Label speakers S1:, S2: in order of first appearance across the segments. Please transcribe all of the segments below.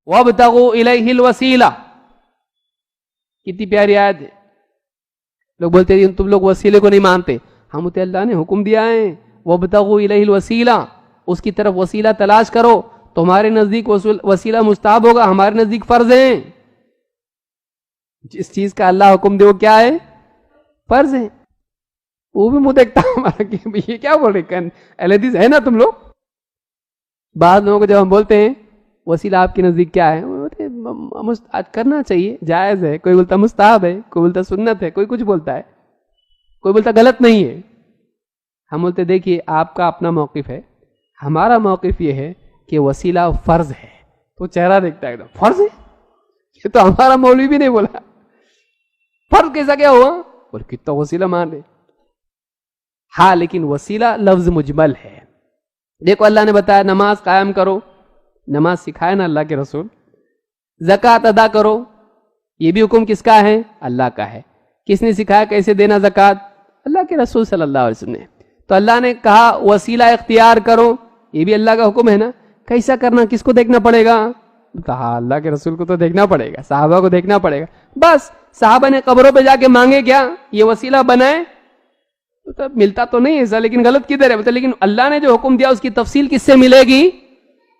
S1: وابتغوا الیہ الوسیلہ. کتنی پیاری آیت ہے. لوگ بولتے ہیں تم لوگ وسیلے کو نہیں مانتے. ہم بولتے اللہ نے حکم دیا ہے وابتغوا الیہ الوسیلہ, اس کی طرف وسیلہ تلاش کرو. تمہارے نزدیک وسیلہ مستحب ہوگا, ہمارے نزدیک فرض ہے. جس چیز کا اللہ حکم دے وہ کیا ہے؟ فرض ہے. وہ بھی منہ دیکھتا ہمارا کہ یہ کیا بول رہے اہل حدیث ہے نا تم لوگ. بعض لوگوں کو جب ہم بولتے ہیں وسیلہ آپ کے نزدیک کیا ہے, کرنا چاہیے, جائز ہے. کوئی بولتا مستحب ہے, کوئی بولتا سنت ہے, کوئی کچھ بولتا ہے, کوئی بولتا غلط نہیں ہے. ہم بولتے دیکھیے آپ کا اپنا موقف ہے, ہمارا موقف یہ ہے کہ وسیلہ فرض ہے. تو چہرہ دیکھتا ہے ایک دم فرض ہے, یہ تو ہمارا مولوی بھی نہیں بولا. فرض کیسا کیا ہوا, اور کتنا وسیلہ مان رہے. ہاں لیکن وسیلہ لفظ مجمل ہے. دیکھو اللہ نے بتایا نماز قائم کرو, نماز سکھائے نا اللہ کے رسول. زکوٰۃ ادا کرو, یہ بھی حکم کس کا ہے؟ اللہ کا ہے. کس نے سکھایا کیسے دینا زکوٰۃ؟ اللہ کے رسول صلی اللہ علیہ وسلم نے. تو اللہ نے کہا وسیلہ اختیار کرو, یہ بھی اللہ کا حکم ہے نا. کیسا کرنا, کس کو دیکھنا پڑے گا؟ کہا اللہ کے رسول کو تو دیکھنا پڑے گا, صحابہ کو دیکھنا پڑے گا. بس صحابہ نے قبروں پہ جا کے مانگے کیا یہ وسیلہ بنائے, تو ملتا تو نہیں ایسا, لیکن غلط کدھر ہے؟ لیکن اللہ نے جو حکم دیا اس کی تفصیل کس سے ملے گی؟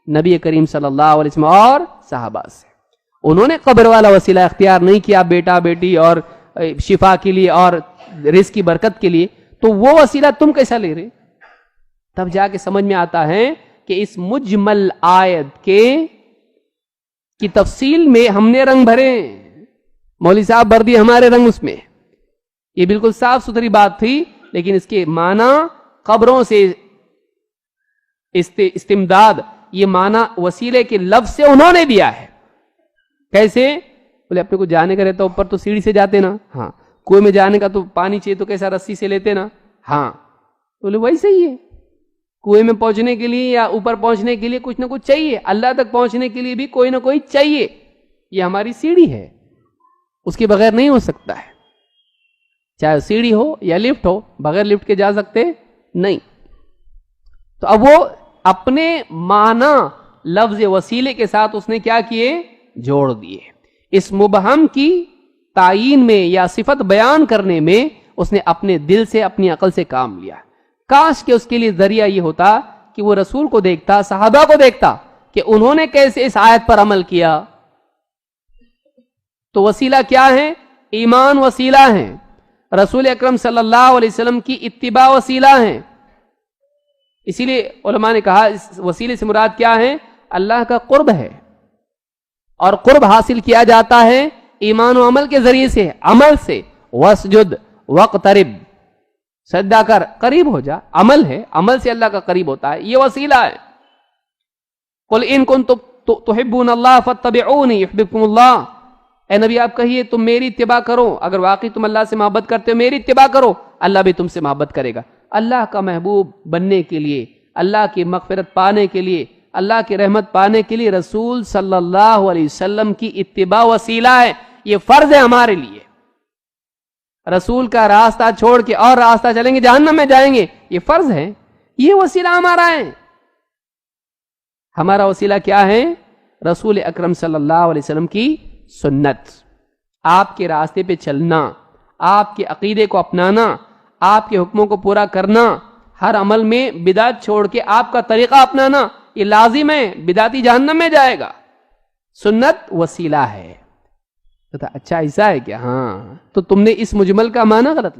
S1: نبی کریم صلی اللہ علیہ وسلم اور صحابہ سے. انہوں نے قبر والا وسیلہ اختیار نہیں کیا بیٹا بیٹی اور شفا کے لیے اور رزق کی برکت کے لیے, تو وہ وسیلہ تم کیسا لے رہے؟ تب جا کے سمجھ میں آتا ہے کہ اس مجمل آیت کی تفصیل میں ہم نے رنگ بھرے. مولوی صاحب بھر دیے ہمارے رنگ اس میں. یہ بالکل صاف ستھری بات تھی, لیکن اس کے معنی قبروں سے استمداد, یہ معنی وسیلے کے لفظ سے انہوں نے دیا ہے. کیسے؟ بولے اپنے کو جانے کا رہتا اوپر تو سیڑھی سے جاتے نا, ہاں. کنویں میں جانے کا تو پانی چاہیے تو کیسا رسی سے لیتے نا, ہاں. بولے ویسے ہی ہے, کنویں میں پہنچنے کے لیے یا اوپر پہنچنے کے لیے کچھ نہ کچھ چاہیے. اللہ تک پہنچنے کے لیے بھی کوئی نہ کوئی چاہیے. یہ ہماری سیڑھی ہے, اس کے بغیر نہیں ہو سکتا ہے. چاہے سیڑھی ہو یا لفٹ ہو, بغیر لفٹ کے جا سکتے نہیں. تو اب وہ اپنے معنی لفظ وسیلے کے ساتھ اس نے کیا کیے؟ جوڑ دیے. اس مبہم کی تعین میں یا صفت بیان کرنے میں اس نے اپنے دل سے اپنی عقل سے کام لیا. کاش کہ اس کے لیے ذریعہ یہ ہوتا کہ وہ رسول کو دیکھتا, صحابہ کو دیکھتا کہ انہوں نے کیسے اس آیت پر عمل کیا. تو وسیلہ کیا ہے؟ ایمان وسیلہ ہے. رسول اکرم صلی اللہ علیہ وسلم کی اتباع وسیلہ ہے. اسی لیے علماء نے کہا اس وسیلے سے مراد کیا ہے؟ اللہ کا قرب ہے, اور قرب حاصل کیا جاتا ہے ایمان و عمل کے ذریعے سے, عمل سے. واسجد واقترب, سجدہ کر, قریب ہو جا. عمل ہے, عمل سے اللہ کا قریب ہوتا ہے, یہ وسیلہ ہے. قل ان کنتم تحبون اللہ فاتبعونی یحببکم اللہ. اے نبی آپ کہیے تم میری اتباع کرو, اگر واقعی تم اللہ سے محبت کرتے ہو میری اتباع کرو, اللہ بھی تم سے محبت کرے گا. اللہ کا محبوب بننے کے لیے, اللہ کی مغفرت پانے کے لیے, اللہ کی رحمت پانے کے لیے رسول صلی اللہ علیہ وسلم کی اتباع وسیلہ ہے. یہ فرض ہے ہمارے لیے. رسول کا راستہ چھوڑ کے اور راستہ چلیں گے جہنم میں جائیں گے, یہ فرض ہے. یہ وسیلہ ہمارا ہے. ہمارا وسیلہ کیا ہے؟ رسول اکرم صلی اللہ علیہ وسلم کی سنت, آپ کے راستے پہ چلنا, آپ کے عقیدے کو اپنانا, آپ کے حکموں کو پورا کرنا, ہر عمل میں بدعت چھوڑ کے آپ کا طریقہ اپنانا, یہ لازم ہے. بدعتی جہنم میں جائے گا. سنت وسیلہ ہے. اچھا ایسا ہے کیا؟ ہاں, تو تم نے اس مجمل کا معنی غلط